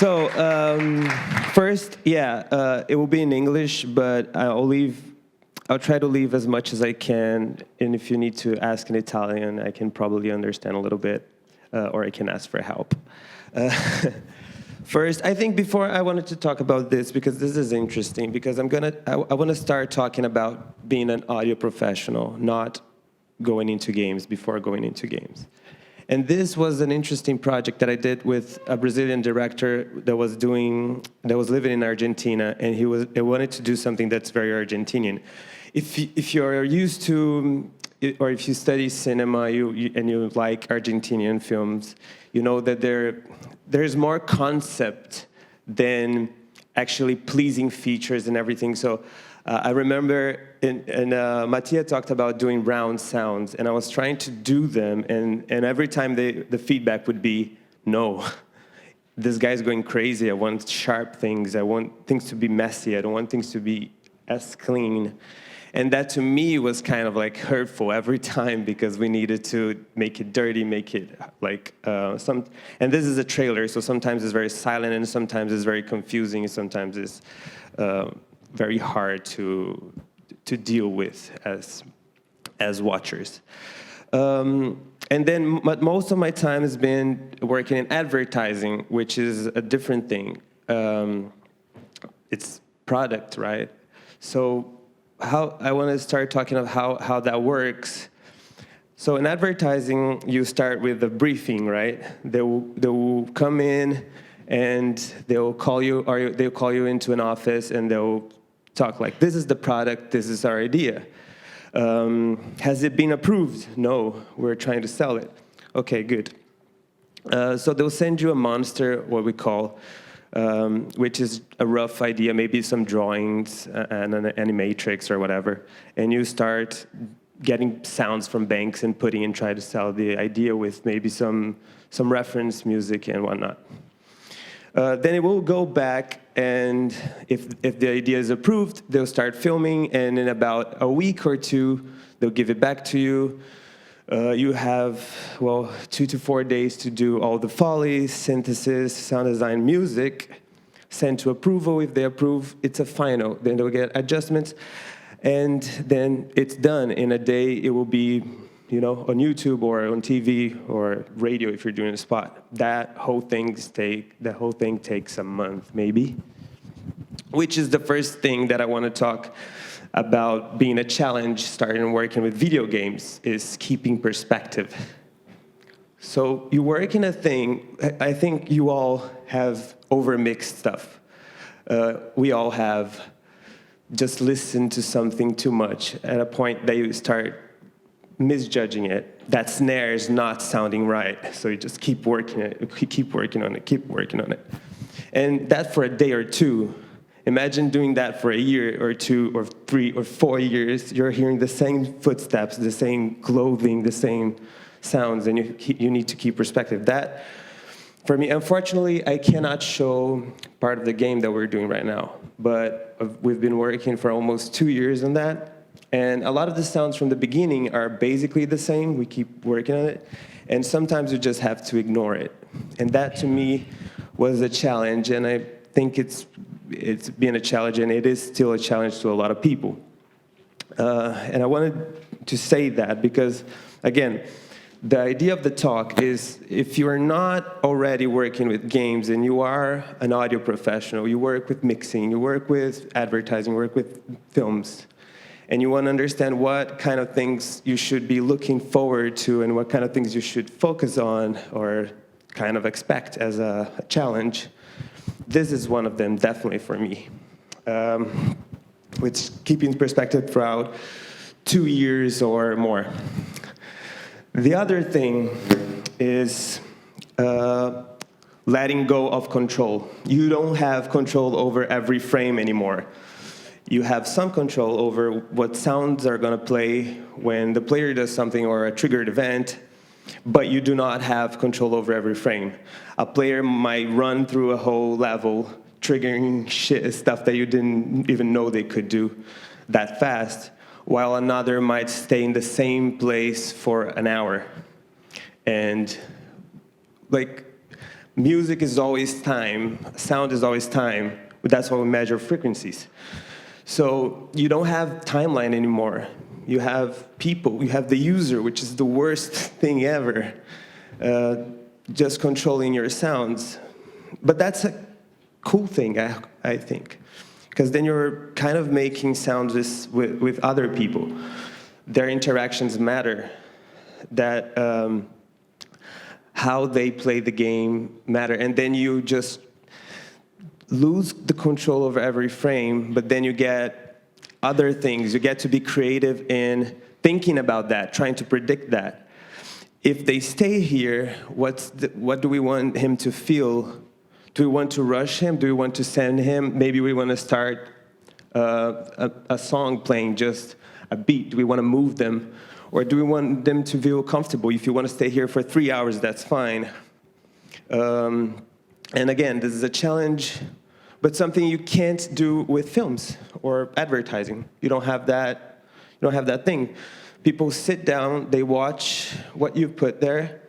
So, first, it will be in English, but I'll try to leave as much as I can, and if you need to ask in Italian, I can probably understand a little bit, or I can ask for help. First, I think before I wanted to talk about this, because this is interesting, because I want to start talking about being an audio professional, not going into games, before going into games. And this was an interesting project that I did with a Brazilian director that was living in Argentina, and he wanted to do something that's very Argentinian. If you're used to, or if you study cinema and you like Argentinian films, you know that there's more concept than actually pleasing features and everything. So I remember, Mattia talked about doing round sounds, and I was trying to do them, and every time the feedback would be, no, this guy's going crazy, I want sharp things, I want things to be messy, I don't want things to be as clean. And that to me was kind of like hurtful every time, because we needed to make it dirty, make it like and this is a trailer, so sometimes it's very silent, and sometimes it's very confusing, and sometimes it's very hard to deal with as watchers. And then most of my time has been working in advertising, which is a different thing. It's product, right? So how I want to start talking about how that works. So in advertising, you start with a briefing, right? They will come in and they'll call you, or they'll call you into an office, and they'll talk like, this is the product, this is our idea. Has it been approved? No, we're trying to sell it. Okay, good. So they'll send you a monster, what we call, which is a rough idea, maybe some drawings and an animatrix or whatever, and you start getting sounds from banks and putting and try to sell the idea with maybe some reference music and whatnot. Then it will go back, and if the idea is approved, they'll start filming, and in about a week or two, they'll give it back to you. You have, 2 to 4 days to do all the follies, synthesis, sound design, music, send to approval. If they approve, it's a final. Then they'll get adjustments, and then it's done. In a day, it will be, on YouTube or on TV or radio if you're doing a spot. That whole thing takes a month, maybe, which is the first thing that I want to talk about being a challenge starting working with video games, is keeping perspective. So you work in a thing, I think you all have overmixed stuff. We all have just listened to something too much at a point that you start misjudging it. That snare is not sounding right, so you just keep working on it. And that for a day or two. Imagine doing that for a year or 2 or 3 or 4 years. You're hearing the same footsteps, the same clothing, the same sounds, and you need to keep perspective. That, for me, unfortunately, I cannot show part of the game that we're doing right now, but we've been working for almost 2 years on that, and a lot of the sounds from the beginning are basically the same. We keep working on it, and sometimes you just have to ignore it. And that, to me, was a challenge, and I think it's been a challenge, and it is still a challenge to a lot of people. And I wanted to say that because, again, the idea of the talk is, if you're not already working with games and you are an audio professional, you work with mixing, you work with advertising, you work with films, and you want to understand what kind of things you should be looking forward to and what kind of things you should focus on or kind of expect as a challenge, this is one of them, definitely for me. With keeping perspective throughout 2 years or more. The other thing is letting go of control. You don't have control over every frame anymore. You have some control over what sounds are going to play when the player does something or a triggered event, but you do not have control over every frame. A player might run through a whole level, triggering stuff that you didn't even know they could do that fast, while another might stay in the same place for an hour. And Music is always time, sound is always time. That's how we measure frequencies. So you don't have timeline anymore. You have people, you have the user, which is the worst thing ever, just controlling your sounds. But that's a cool thing, I think, because then you're kind of making sounds with other people. Their interactions matter, that how they play the game matter, and then you just lose the control over every frame, but then you get other things. You get to be creative in thinking about that, trying to predict that. If they stay here, what do we want him to feel? Do we want to rush him? Do we want to send him? Maybe we want to start a song playing, just a beat. Do we want to move them? Or do we want them to feel comfortable? If you want to stay here for 3 hours, that's fine. And again, this is a challenge, but something you can't do with films or advertising. You don't have that. You don't have that thing. People sit down, they watch what you put there,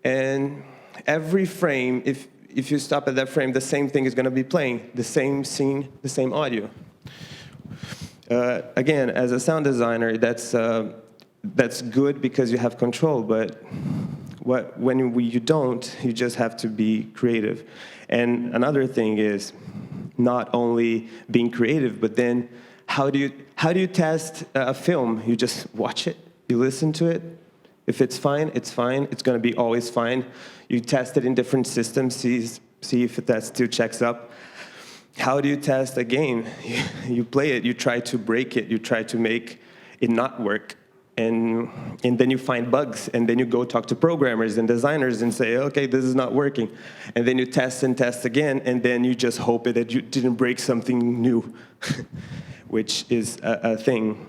and every frame, if you stop at that frame, the same thing is going to be playing, the same scene, the same audio. Again, as a sound designer, that's good because you have control, but when you don't, you just have to be creative. And another thing is not only being creative, but then how do you test a film? You just watch it, you listen to it. If it's fine, it's fine. It's going to be always fine. You test it in different systems, see if that still checks up. How do you test a game? You play it, you try to break it, you try to make it not work. And then you find bugs, and then you go talk to programmers and designers and say, okay, this is not working. And then you test and test again, and then you just hope that you didn't break something new, which is a thing.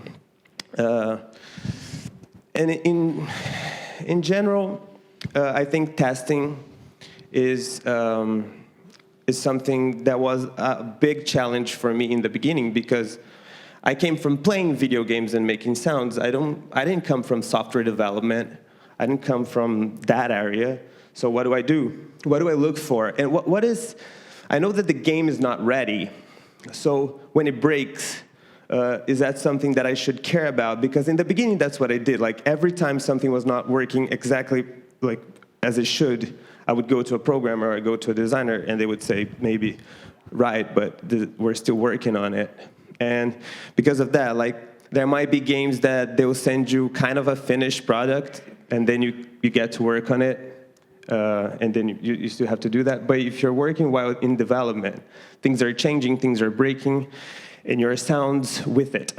And in general, I think testing is something that was a big challenge for me in the beginning, because I came from playing video games and making sounds. I didn't come from software development. I didn't come from that area. So what do I do? What do I look for? And what is, I know that the game is not ready. So when it breaks, is that something that I should care about? Because in the beginning, that's what I did. Like every time something was not working exactly like as it should, I would go to a programmer or go to a designer, and they would say, maybe, right, but we're still working on it. And because of that, like, there might be games that they'll send you kind of a finished product, and then you get to work on it, and then you still have to do that. But if you're working while in development, things are changing, things are breaking, and your sounds with it.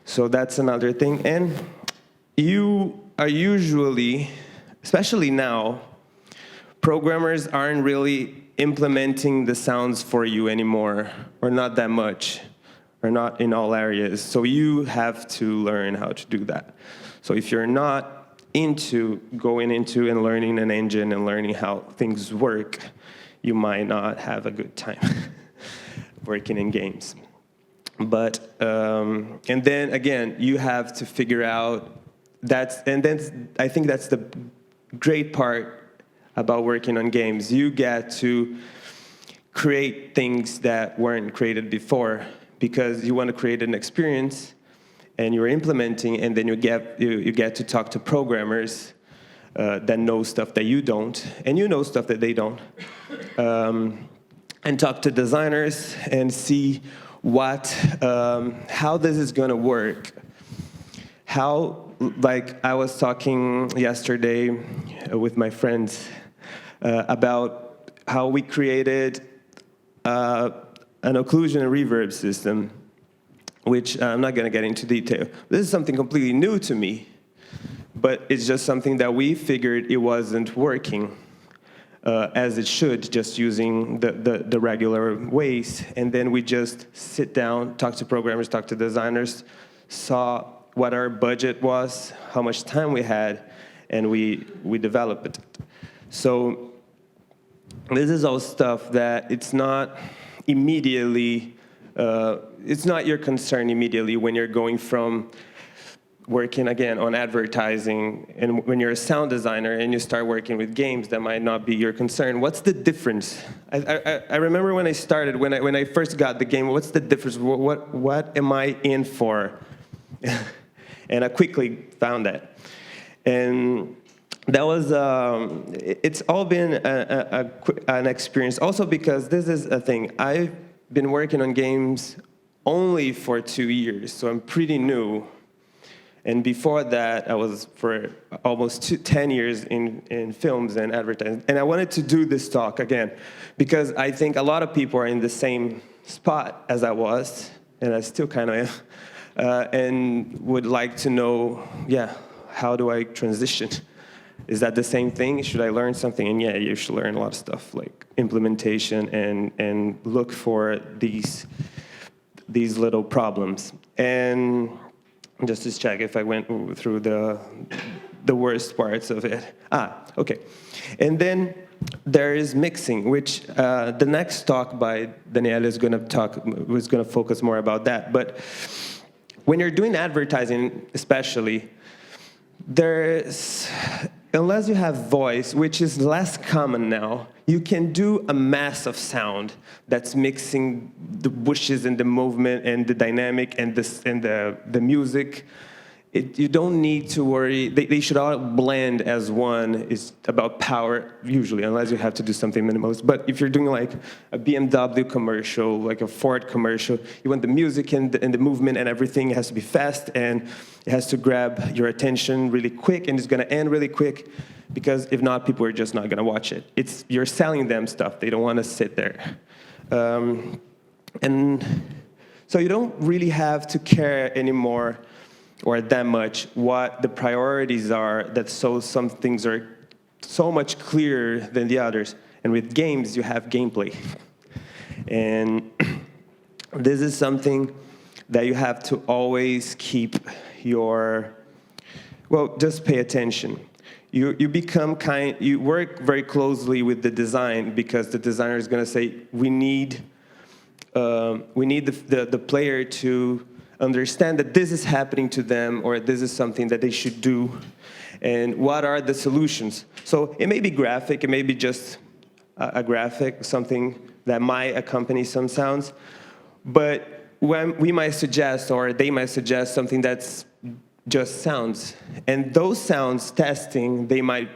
So that's another thing. And you are usually, especially now, programmers aren't really implementing the sounds for you anymore, or not that much, or not in all areas. So you have to learn how to do that. So if you're not into going into and learning an engine and learning how things work, you might not have a good time working in games. But, and then again, you have to figure out and then I think that's the great part about working on games. You get to create things that weren't created before, because you want to create an experience, and you're implementing, and then you get to talk to programmers that know stuff that you don't, and you know stuff that they don't, and talk to designers and see how this is going to work. Like I was talking yesterday with my friends about how we created an occlusion and reverb system, which I'm not going to get into detail. This is something completely new to me, but it's just something that we figured it wasn't working as it should, just using the regular ways. And then we just sit down, talk to programmers, talk to designers, saw what our budget was, how much time we had, and we developed it. So this is all stuff that it's not immediately, it's not your concern immediately when you're going from working again on advertising, and when you're a sound designer and you start working with games, that might not be your concern. What's the difference? I remember when I started, when I first got the game, what's the difference? What am I in for? And I quickly found that. And that was, it's all been an experience. Also because this is a thing, I've been working on games only for 2 years, so I'm pretty new. And before that, I was for almost 10 years in films and advertising. And I wanted to do this talk again, because I think a lot of people are in the same spot as I was, and I still kind of am, and would like to know, how do I transition? Is that the same thing? Should I learn something? And yeah, you should learn a lot of stuff, like implementation and look for these little problems. And just to check if I went through the worst parts of it. Okay. And then there is mixing, which the next talk by Daniele was going to focus more about that. But when you're doing advertising, especially, unless you have voice, which is less common now, you can do a mass of sound that's mixing the bushes and the movement and the dynamic and the music. You don't need to worry. They should all blend as one. It's about power, usually, unless you have to do something minimalist. But if you're doing like a BMW commercial, like a Ford commercial, you want the music and the movement and everything has to be fast, and it has to grab your attention really quick, and it's going to end really quick, because if not, people are just not going to watch it. You're selling them stuff. They don't want to sit there. And so you don't really have to care anymore or that much what the priorities are, that some things are so much clearer than the others. And with games, you have gameplay. And this is something that you have to always keep just pay attention. You work very closely with the design, because the designer is going to say, we need the player to understand that this is happening to them, or this is something that they should do, and what are the solutions. So it may be graphic, it may be just a graphic, something that might accompany some sounds, but when we might suggest, or they might suggest, something that's just sounds. And those sounds testing, they might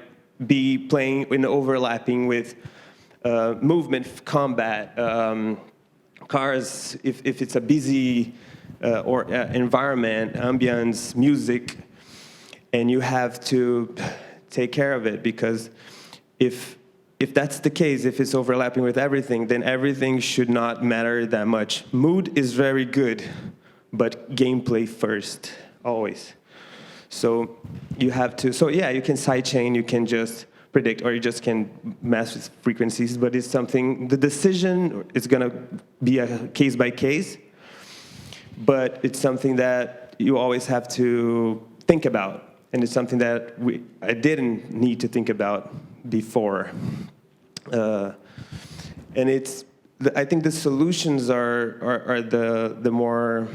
be playing and overlapping with movement, combat, cars, if it's a busy environment, ambience, music, and you have to take care of it, because if that's the case, if it's overlapping with everything, then everything should not matter that much. Mood is very good, but gameplay first, always. So you have to, you can sidechain, you can just predict, or you just can mess with frequencies, but it's something, the decision is going to be a case by case, but it's something that you always have to think about, and it's something that I didn't need to think about before. And I think the solutions are the more,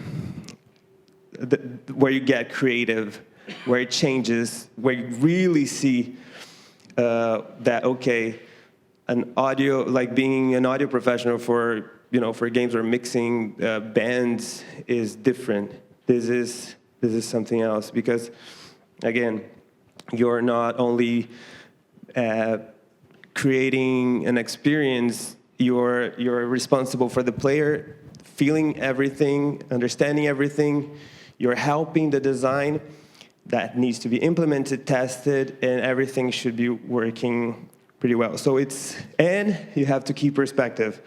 where you get creative, where it changes, where you really see that, okay, like being an audio professional for games or mixing bands is different. This is something else, because again, you're not only creating an experience, you're responsible for the player feeling everything, understanding everything. You're helping the design that needs to be implemented, tested, and everything should be working pretty well. And you have to keep perspective.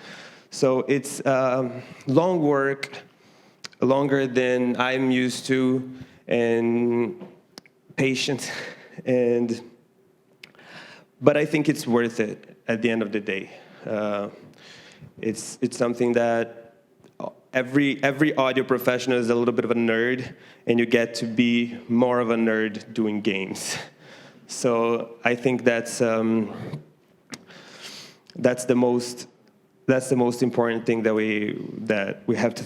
So it's long work, longer than I'm used to, and patience, but I think it's worth it at the end of the day. It's something that every audio professional is a little bit of a nerd, and you get to be more of a nerd doing games. So I think that's the most important thing that we have to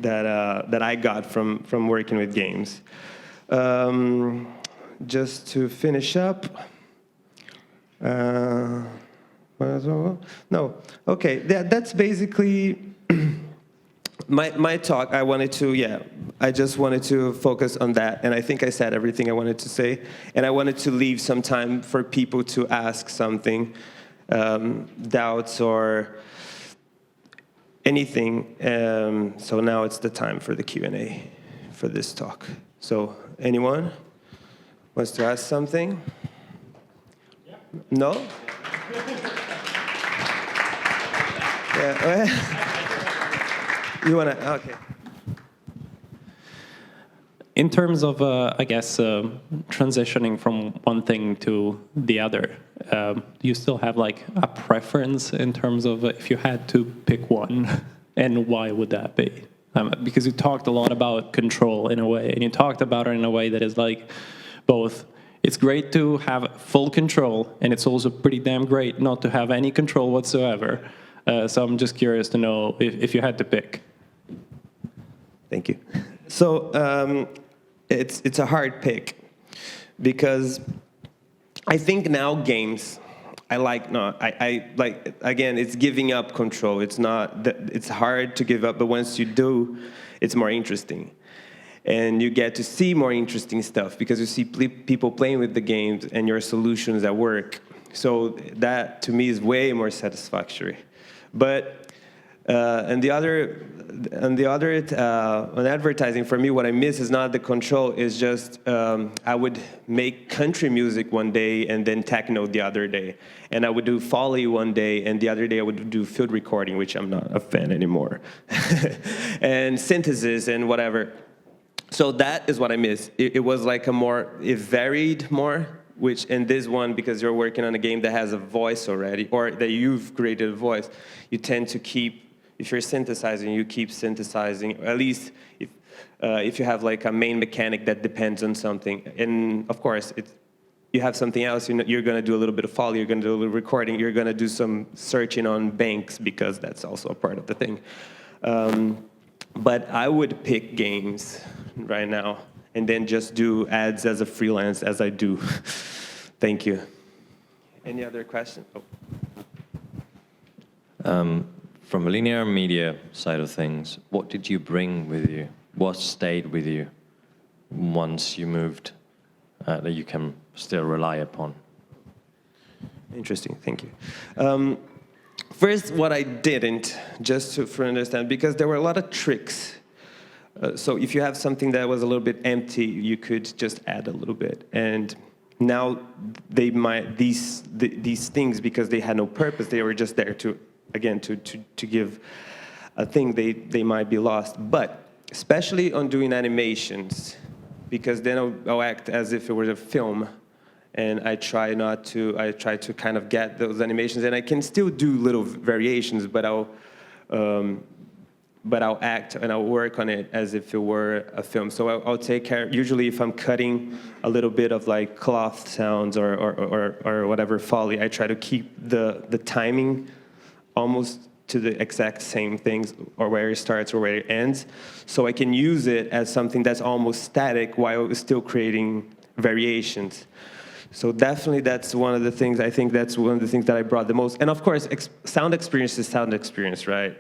that I got from working with games. Just to finish up. No, okay, that's basically my talk. I just wanted to focus on that, and I think I said everything I wanted to say, and I wanted to leave some time for people to ask something, doubts or anything. So now it's the time for the Q&A for this talk. So anyone wants to ask something? Yeah. No? Yeah. You want to? Okay. In terms of, I guess, transitioning from one thing to the other, do you still have like a preference in terms of if you had to pick one, and why would that be? Because you talked a lot about control in a way, and you talked about it in a way that is like both. It's great to have full control, and it's also pretty damn great not to have any control whatsoever. So I'm just curious to know if you had to pick. Thank you. So it's a hard pick, because I think now games, I like again, it's giving up control. It's not it's hard to give up, but once you do, it's more interesting. And you get to see more interesting stuff because you see people playing with the games and your solutions at work. So that, to me, is way more satisfactory. But on advertising, for me, what I miss is not the control. It's just I would make country music one day and then techno the other day, and I would do Foley one day, and the other day I would do field recording, which I'm not a fan anymore, and synthesis and whatever. So that is what I miss. It was like it varied more, which in this one, because you're working on a game that has a voice already, or that you've created a voice, you tend to keep, if you're synthesizing, you keep synthesizing, at least if you have like a main mechanic that depends on something. And of course, you have something else, you're going to do a little bit of Foley, you're going to do a little recording, you're going to do some searching on banks, because that's also a part of the thing. But I would pick games right now and then just do ads as a freelance as I do. Thank you. Any other questions? Oh. From a linear media side of things, what did you bring with you? What stayed with you once you moved that you can still rely upon? Interesting, thank you. First, what I didn't, just for understand, because there were a lot of tricks. So if you have something that was a little bit empty, you could just add a little bit. And now these things, because they had no purpose, they were just there to give a thing, they might be lost. But especially on doing animations, because then I'll act as if it were a film, and I try to kind of get those animations, and I can still do little variations, but I'll act and I'll work on it as if it were a film. So I'll take care, usually if I'm cutting a little bit of like cloth sounds or whatever Foley, I try to keep the timing almost to the exact same things, or where it starts or where it ends, so I can use it as something that's almost static while still creating variations. So definitely that's one of the things, I think that's one of the things that I brought the most. And of course, sound experience is sound experience, right?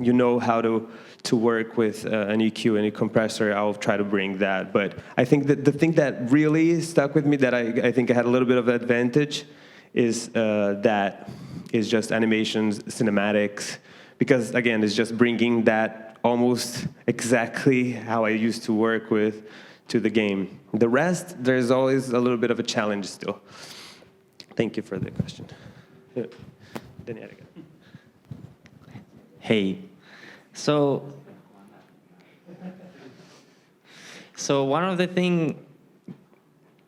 You know how to work with an EQ and a compressor. I'll try to bring that. But I think that the thing that really stuck with me, that I think I had a little bit of advantage, is just animations, cinematics, because again, it's just bringing that almost exactly how I used to work with to the game. The rest, there's always a little bit of a challenge still. Thank you for the question. Hey, so one of the things,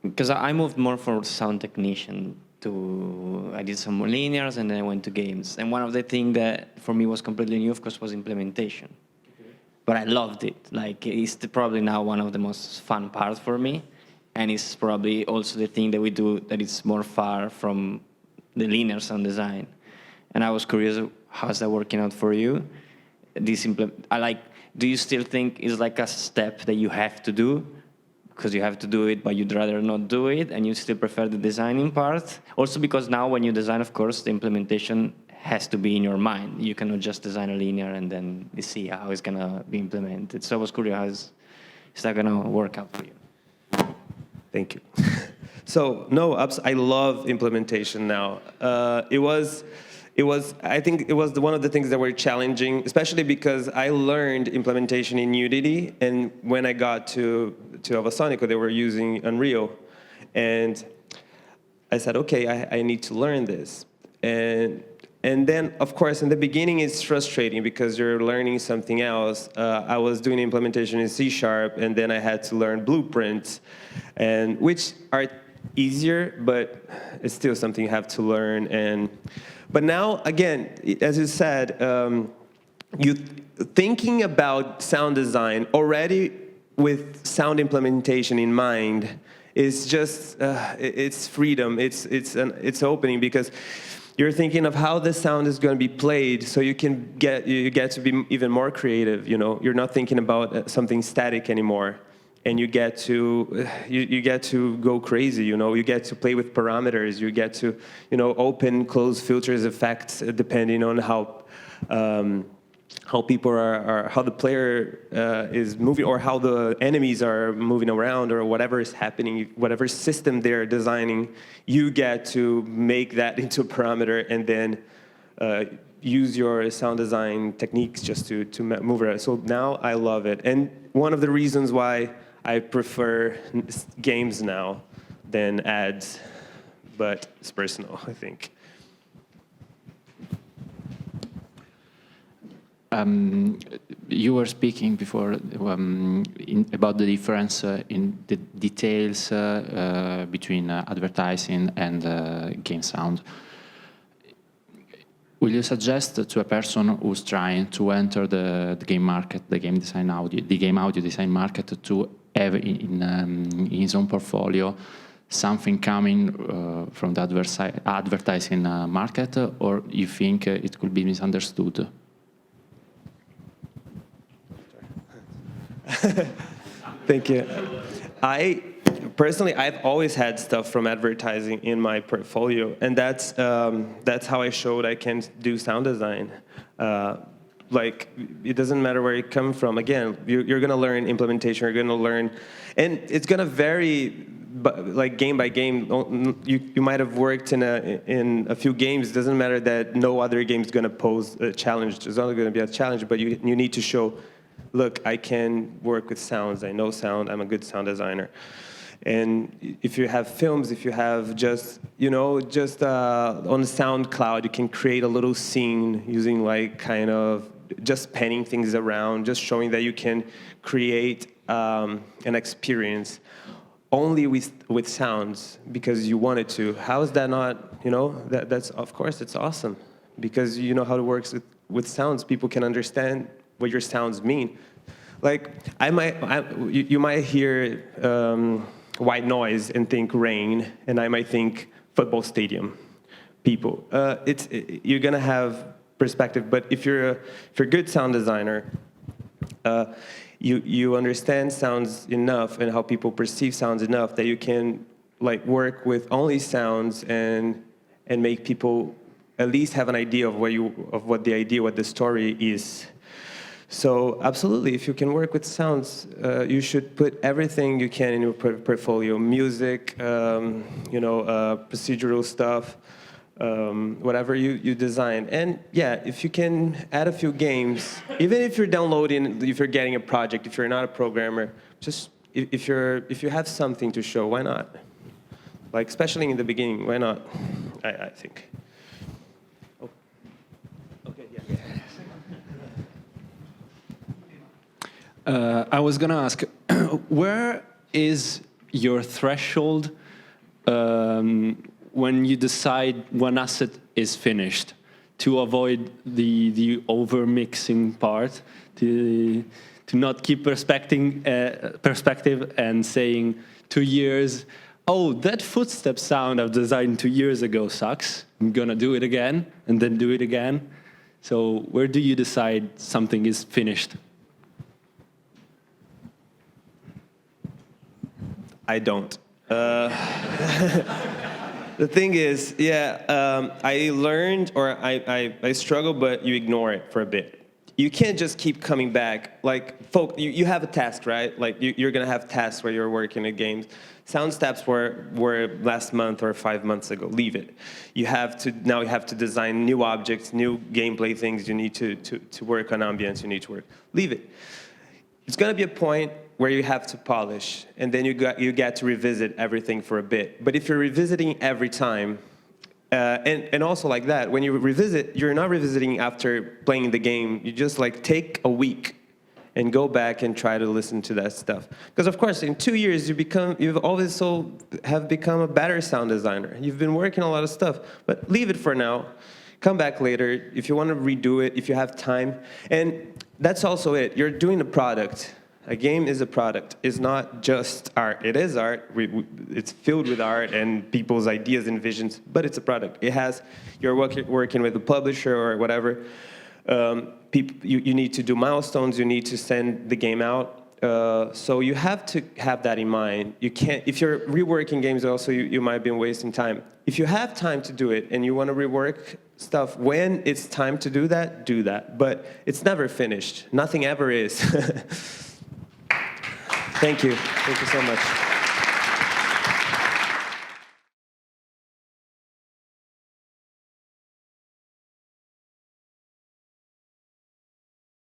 because I moved more from sound technician I did some more linears, and then I went to games. And one of the things that for me was completely new, of course, was implementation. But I loved it. Like, it's probably now one of the most fun parts for me. And it's probably also the thing that we do that is more far from the linear sound design. And I was curious, how's that working out for you? Do you still think it's like a step that you have to do because you have to do it, but you'd rather not do it, and you still prefer the designing part. Also because now when you design, of course, the implementation has to be in your mind. You cannot just design a linear and then you see how it's going to be implemented. So I was curious, how is that going to work out for you? Thank you. So, no, I love implementation now. I think it was one of the things that were challenging, especially because I learned implementation in Unity, and when I got to Avasonico, they were using Unreal. And I said, okay, I need to learn this. And then, of course, in the beginning, it's frustrating because you're learning something else. I was doing implementation in C#, and then I had to learn blueprints, and which are easier, but it's still something you have to learn. But now, again, as you said, you thinking about sound design already with sound implementation in mind is just it's freedom. It's opening because you're thinking of how the sound is going to be played, so you get to be even more creative. You know, you're not thinking about something static anymore, and you get to go crazy. You know, you get to play with parameters. You get to open, close filters, effects, depending on how people are, how the player is moving, or how the enemies are moving around, or whatever is happening, whatever system they're designing, you get to make that into a parameter and then use your sound design techniques just to move around. So now I love it. And one of the reasons why I prefer games now than ads, but it's personal, I think. You were speaking before about the difference in the details between advertising and game sound. Will you suggest to a person who's trying to enter the game market, the game audio design market, to have in his own portfolio something coming from the advertising market, or you think it could be misunderstood? Thank you. Personally, I've always had stuff from advertising in my portfolio, and that's how I showed I can do sound design. Like, it doesn't matter where you come from. Again, you're going to learn implementation. You're going to learn, and it's going to vary, like game by game. You might have worked in a few games. It doesn't matter that no other game is going to pose a challenge. There's only going to be a challenge, but you need to show, look, I can work with sounds. I know sound. I'm a good sound designer. And if you have films, if you have just on SoundCloud, you can create a little scene using like kind of just panning things around, just showing that you can create an experience only with sounds because you wanted to. How is that not, that's, of course, it's awesome because you know how it works with sounds. People can understand what your sounds mean. Like, you might hear white noise and think rain, and I might think football stadium. People, you're gonna have perspective. But if you're a good sound designer, you understand sounds enough and how people perceive sounds enough that you can like work with only sounds and make people at least have an idea of what the story is. So absolutely, if you can work with sounds, you should put everything you can in your portfolio: music, procedural stuff, whatever you design. And yeah, if you can add a few games, even if you're downloading, if you're getting a project, if you're not a programmer, just if you have something to show, why not? Like, especially in the beginning, why not? I think. Oh. Okay. Yeah. I was going to ask, where is your threshold when you decide one asset is finished, to avoid the over-mixing part, to not keep perspective and saying 2 years, oh, that footstep sound I've designed 2 years ago sucks, I'm going to do it again, and then do it again. So where do you decide something is finished? I don't. The thing is, I learned, or I struggle, but you ignore it for a bit. You can't just keep coming back. Like, you have a task, right? Like, you're going to have tasks where you're working at games. Sound steps were last month or 5 months ago. Leave it. You have to design new objects, new gameplay things. You need to work on ambience. You need to work. Leave it. It's going to be a point where you have to polish, and then you get to revisit everything for a bit. But if you're revisiting every time, and also like that, when you revisit, you're not revisiting after playing the game. You just like take a week and go back and try to listen to that stuff. Because of course, in 2 years, you've always have become a better sound designer. You've been working a lot of stuff, but leave it for now. Come back later if you want to redo it, if you have time. And that's also it. You're doing a product. A game is a product. It's not just art. It is art. It's filled with art and people's ideas and visions, but it's a product. You're working with a publisher or whatever. You need to do milestones. You need to send the game out. So you have to have that in mind. You can't. If you're reworking games, also you might be wasting time. If you have time to do it and you want to rework stuff, when it's time to do that, do that. But it's never finished. Nothing ever is. Thank you. Thank you so much.